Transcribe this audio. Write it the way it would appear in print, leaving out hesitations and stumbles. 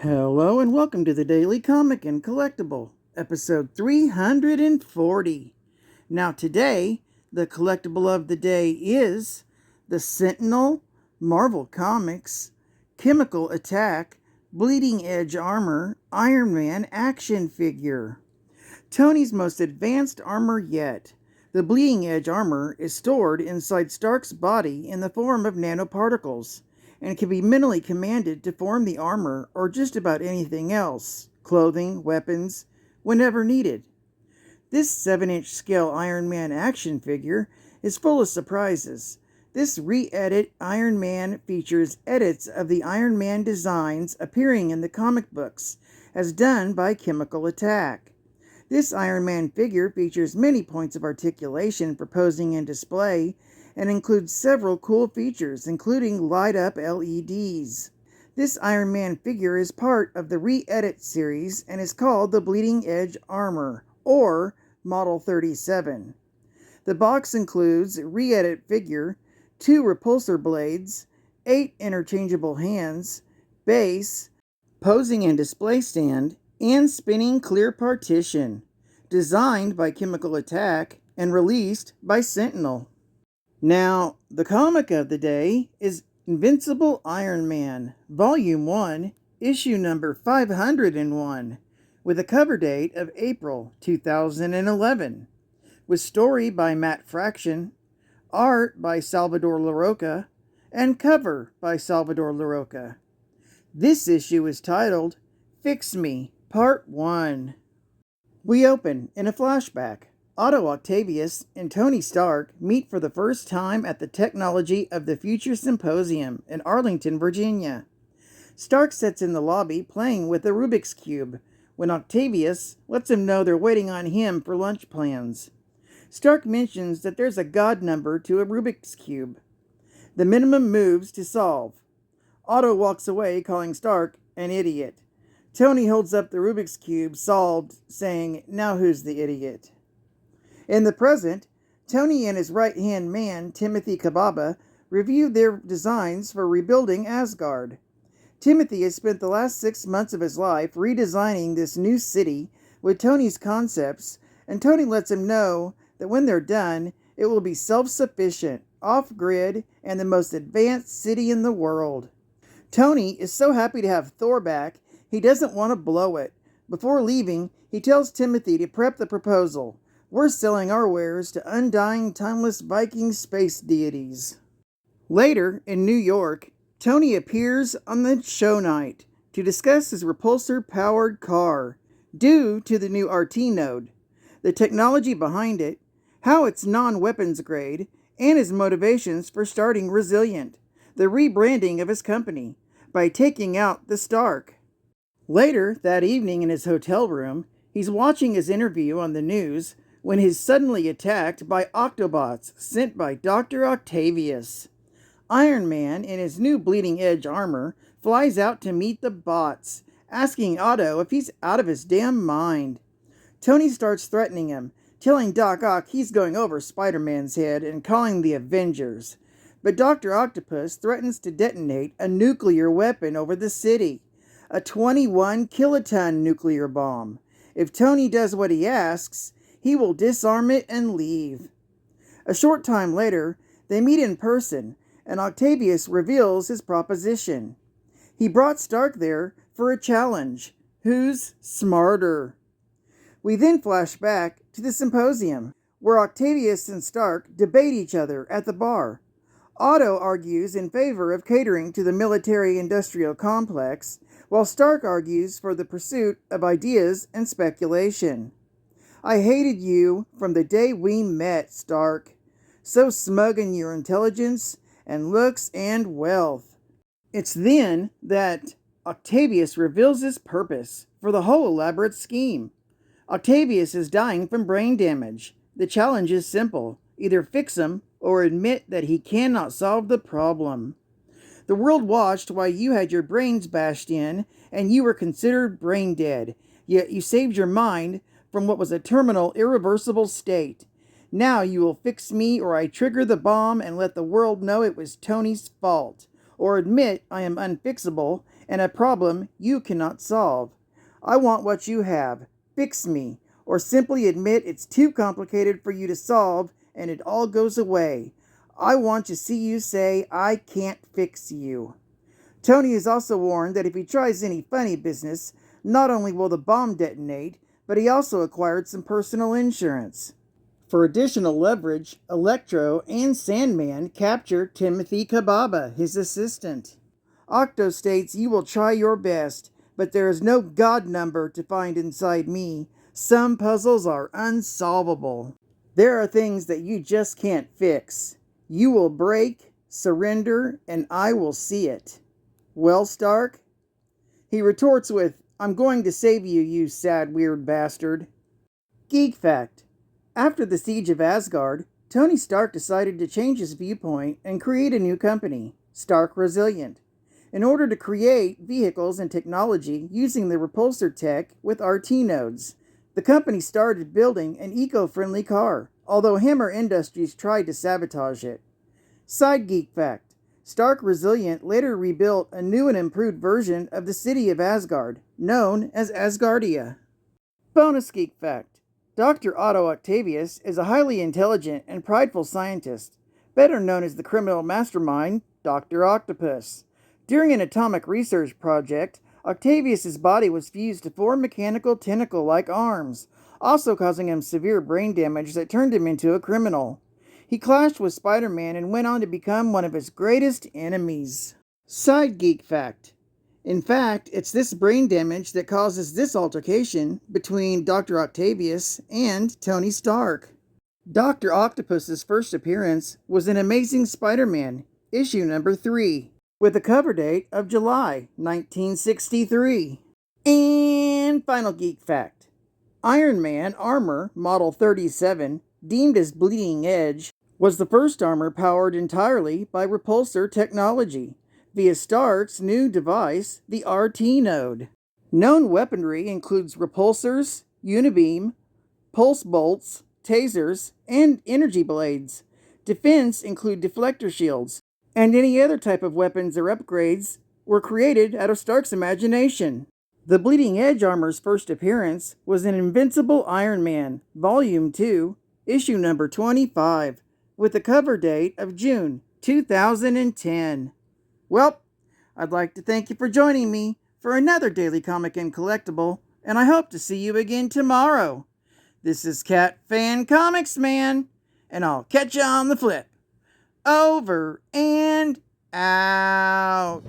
Hello and welcome to the Daily Comic and Collectible, episode 340. Now today, the collectible of the day is the Sentinel, Marvel Comics, Chemical Attack, Bleeding Edge Armor, Iron Man action figure. Tony's most advanced armor yet. The Bleeding Edge armor is stored inside Stark's body in the form of nanoparticles, and can be mentally commanded to form the armor or just about anything else, clothing, weapons, whenever needed. This 7-inch scale Iron Man action figure is full of surprises. This re-edit Iron Man features edits of the Iron Man designs appearing in the comic books, as done by Chemical Attack. This Iron Man figure features many points of articulation for posing and display, and includes several cool features, including light-up LEDs. This Iron Man figure is part of the Re-Edit series and is called the Bleeding Edge Armor, or Model 37. The box includes Re-Edit figure, 2 repulsor blades, 8 interchangeable hands, base, posing and display stand, and spinning clear partition, designed by Chemical Attack and released by Sentinel. Now, the comic of the day is Invincible Iron Man, Volume 1, Issue number 501, with a cover date of April 2011, with story by Matt Fraction, art by Salvador Larroca, and cover by Salvador Larroca. This issue is titled Fix Me, Part 1. We open in a flashback. Otto Octavius and Tony Stark meet for the first time at the Technology of the Future Symposium in Arlington, Virginia. Stark sits in the lobby playing with a Rubik's Cube when Octavius lets him know they're waiting on him for lunch plans. Stark mentions that there's a God number to a Rubik's Cube, the minimum moves to solve. Otto walks away, calling Stark an idiot. Tony holds up the Rubik's Cube solved, saying, "Now who's the idiot?" In the present, Tony and his right-hand man, Timothy Kababa, review their designs for rebuilding Asgard. Timothy has spent the last 6 months of his life redesigning this new city with Tony's concepts, and Tony lets him know that when they're done, it will be self-sufficient, off-grid, and the most advanced city in the world. Tony is so happy to have Thor back, he doesn't want to blow it. Before leaving, he tells Timothy to prep the proposal. We're selling our wares to undying, timeless Viking space deities. Later, in New York, Tony appears on the show night to discuss his repulsor-powered car, due to the new RT node, the technology behind it, how it's non-weapons grade, and his motivations for starting Resilient, the rebranding of his company, by taking out the Stark. Later that evening in his hotel room, he's watching his interview on the news when he's suddenly attacked by Octobots sent by Dr. Octavius. Iron Man, in his new Bleeding Edge armor, flies out to meet the bots, asking Otto if he's out of his damn mind. Tony starts threatening him, telling Doc Ock he's going over Spider-Man's head and calling the Avengers. But Dr. Octopus threatens to detonate a nuclear weapon over the city, a 21-kiloton nuclear bomb. If Tony does what he asks, he will disarm it and leave. A short time later, they meet in person, and Octavius reveals his proposition. He brought Stark there for a challenge. Who's smarter? We then flash back to the symposium, where Octavius and Stark debate each other at the bar. Otto argues in favor of catering to the military-industrial complex, while Stark argues for the pursuit of ideas and speculation. I hated you from the day we met, Stark. So smug in your intelligence and looks and wealth. It's then that Octavius reveals his purpose for the whole elaborate scheme. Octavius is dying from brain damage. The challenge is simple. Either fix him or admit that he cannot solve the problem. The world watched while you had your brains bashed in and you were considered brain dead, yet you saved your mind from what was a terminal, irreversible state. Now you will fix me, or I trigger the bomb and let the world know it was Tony's fault, or admit I am unfixable and a problem you cannot solve. I want what you have. Fix me. Or simply admit it's too complicated for you to solve and it all goes away. I want to see you say, I can't fix you. Tony is also warned that if he tries any funny business, not only will the bomb detonate, but he also acquired some personal insurance. For additional leverage, Electro and Sandman capture Timothy Kababa, his assistant. Octo states, you will try your best, but there is no God number to find inside me. Some puzzles are unsolvable. There are things that you just can't fix. You will break, surrender, and I will see it. Well, Stark? He retorts with, I'm going to save you, you sad weird bastard. Geek fact. After the siege of Asgard, Tony Stark decided to change his viewpoint and create a new company, Stark Resilient, in order to create vehicles and technology using the repulsor tech with RT nodes. The company started building an eco-friendly car, although Hammer Industries tried to sabotage it. Side geek fact. Stark Resilient later rebuilt a new and improved version of the city of Asgard, known as Asgardia. Bonus geek fact. Dr. Otto Octavius is a highly intelligent and prideful scientist, better known as the criminal mastermind, Dr. Octopus. During an atomic research project, Octavius's body was fused to 4 mechanical tentacle-like arms, also causing him severe brain damage that turned him into a criminal. He clashed with Spider-Man and went on to become one of his greatest enemies. Side geek fact. In fact, it's this brain damage that causes this altercation between Dr. Octavius and Tony Stark. Dr. Octopus's first appearance was in Amazing Spider-Man, issue number 3, with a cover date of July 1963. And final geek fact. Iron Man armor Model 37, deemed as bleeding edge, was the first armor powered entirely by repulsor technology, via Stark's new device, the RT node. Known weaponry includes repulsors, unibeam, pulse bolts, tasers, and energy blades. Defense include deflector shields, and any other type of weapons or upgrades were created out of Stark's imagination. The Bleeding Edge armor's first appearance was in Invincible Iron Man, Volume 2, issue number 25, with a cover date of June 2010. Well, I'd like to thank you for joining me for another Daily Comic and Collectible, and I hope to see you again tomorrow. This is Cat Fan Comics Man, and I'll catch you on the flip. Over and out.